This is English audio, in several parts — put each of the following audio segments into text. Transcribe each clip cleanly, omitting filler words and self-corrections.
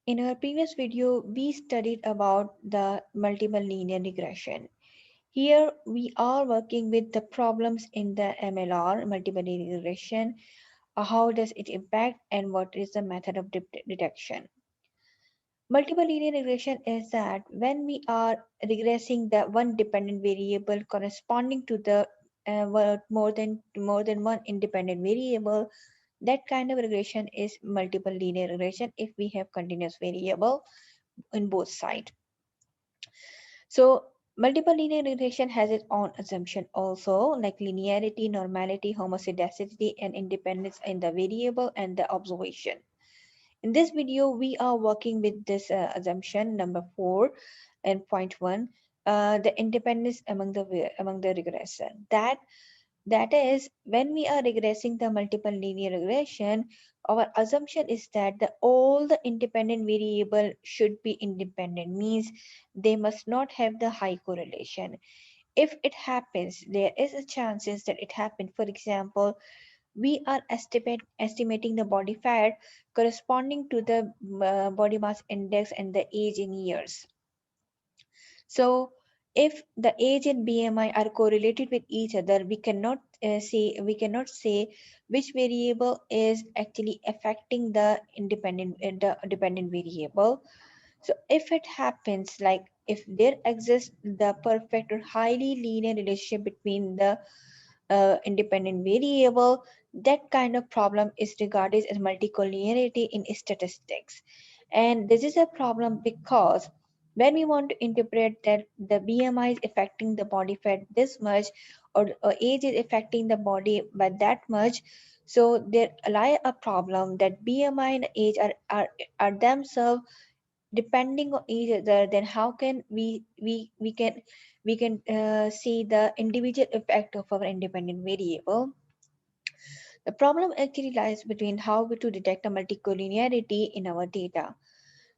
In our previous video, we studied about the multiple linear regression. Here we are working with the problems in the MLR, multiple linear regression. How does it impact and what is the method of detection? Multiple linear regression is that when we are regressing the one dependent variable corresponding to the more than one independent variable, that kind of regression is multiple linear regression if we have continuous variable in both sides. So multiple linear regression has its own assumption also, like linearity, normality, homoscedasticity, and independence in the variable and the observation. In this video, we are working with this assumption number 4 and point 1, the independence among the regressor. That is, when we are regressing the multiple linear regression, our assumption is that all the independent variable should be independent, means they must not have the high correlation. If it happens, there is a chances that it happened. For example, we are estimating the body fat corresponding to the body mass index and the age in years. So if the age and BMI are correlated with each other, we cannot say which variable is actually affecting the dependent variable. So if it happens, like if there exists the perfect or highly linear relationship between the independent variable, that kind of problem is regarded as multicollinearity in statistics. And this is a problem because when we want to interpret that the BMI is affecting the body fat this much, or age is affecting the body by that much, so there lie a problem that BMI and age are themselves depending on each other. Then how can we can see the individual effect of our independent variable? The problem actually lies between how we to detect a multicollinearity in our data.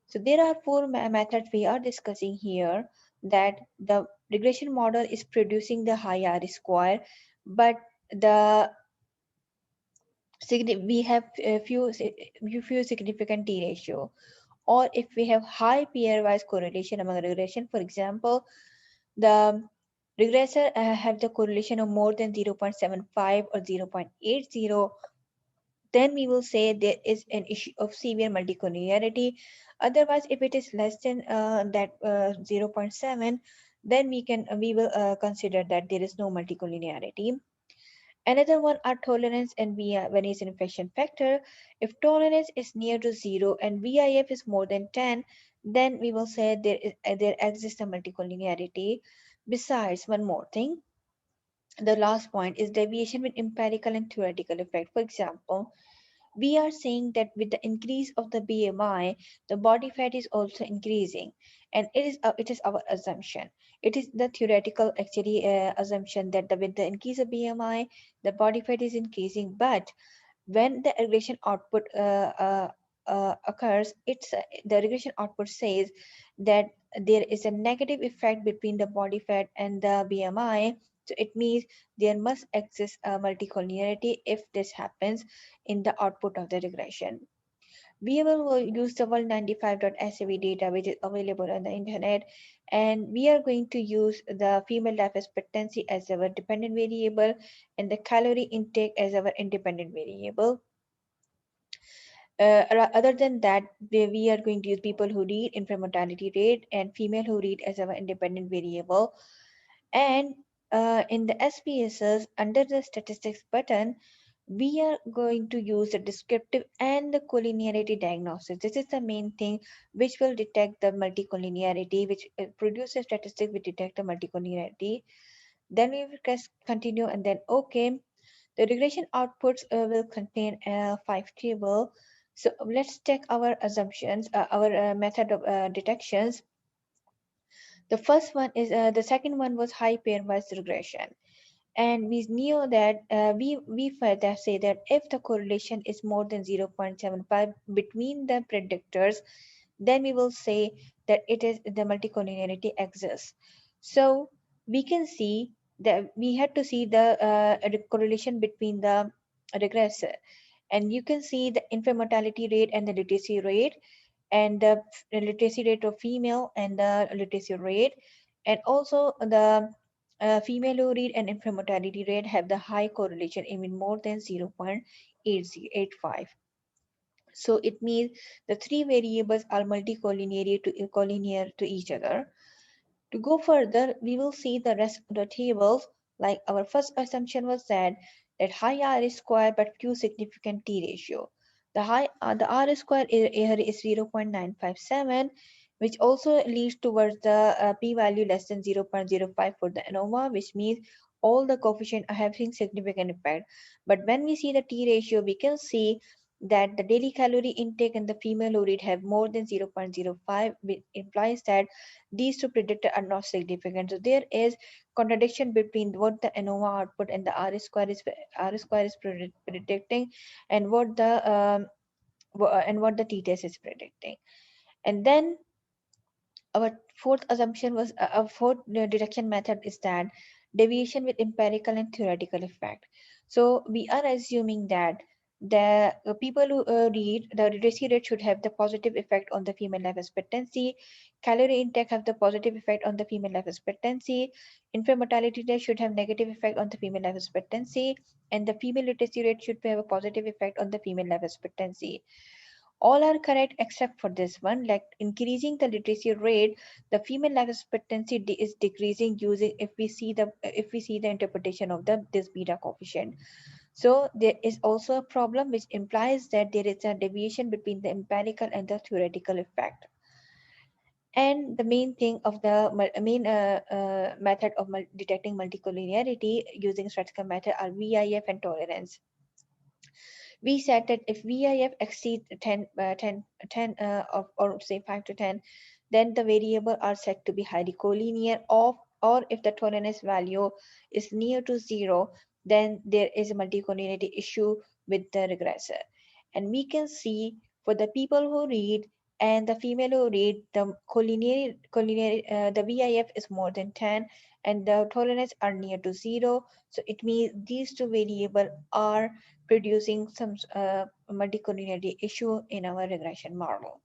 So there are four methods we are discussing here, that the regression model is producing the high R square, but the we have a few significant T ratio, or if we have high pairwise correlation among regression. For example, the regressor have the correlation of more than 0.75 or 0.80, then we will say there is an issue of severe multicollinearity. Otherwise, if it is less than that 0 0.7, then we will consider that there is no multicollinearity. Another one are tolerance and Viennese infection factor. If tolerance is near to 0 and VIF is more than 10, then we will say there exists a multicollinearity. Besides, one more thing, the last point is deviation with empirical and theoretical effect. For example, we are saying that with the increase of the BMI, the body fat is also increasing, and it is our assumption. It is the theoretical actually assumption that with the increase of BMI, the body fat is increasing. But when the regression output occurs, the regression output says that there is a negative effect between the body fat and the BMI. So it means there must exist a multicollinearity if this happens in the output of the regression. We will use the world95.sav data which is available on the internet, and we are going to use the female life expectancy as our dependent variable and the calorie intake as our independent variable. Other than that, we are going to use people who read, infant mortality rate, and female who read as our independent variable. And in the SPSS, under the statistics button, we are going to use the descriptive and the collinearity diagnosis. This is the main thing which will detect the multicollinearity, which produces statistics which detect the multicollinearity. Then we will press continue and then OK. The regression outputs will contain a 5 table. So let's check our assumptions, our method of detections. The first one is the second one was high pairwise regression, and we knew that we further say that if the correlation is more than 0.75 between the predictors, then we will say that it is the multicollinearity exists. So we can see that we had to see the correlation between the regressor, and you can see the infant mortality rate and the literacy rate. and the literacy rate of female and the literacy rate, and also the female who read and infant mortality rate have the high correlation, even more than 0.8085. So it means the three variables are multicollinear to each other. To go further, we will see the rest of the tables. Like our first assumption was that high R is square but few significant T ratio. The R square here is 0.957, which also leads towards the p-value less than 0.05 for the ANOVA, which means all the coefficient are having significant effect. But when we see the T ratio, we can see that the daily calorie intake in the female who read have more than 0.05, which implies that these two predictors are not significant. So there is contradiction between what the ANOVA output and the R square is predicting, and what the t-test is predicting. And then our fourth assumption was our fourth detection method is that deviation with empirical and theoretical effect. So we are assuming that the people who read the literacy rate should have the positive effect on the female life expectancy, calorie intake have the positive effect on the female life expectancy, infant mortality rate should have negative effect on the female life expectancy, and the female literacy rate should have a positive effect on the female life expectancy. All are correct except for this one, like increasing the literacy rate, the female life expectancy is decreasing using if we see the interpretation of the this beta coefficient. So there is also a problem which implies that there is a deviation between the empirical and the theoretical effect. And the main thing of the method of detecting multicollinearity using statistical method are VIF and tolerance. We said that if VIF exceeds 10 or say 5 to 10, then the variable are said to be highly collinear, or if the tolerance value is near to 0, then there is a multicollinearity issue with the regressor. And we can see for the people who read and the female who read, the VIF is more than 10 and the tolerance are near to 0. So it means these two variables are producing some multicollinearity issue in our regression model.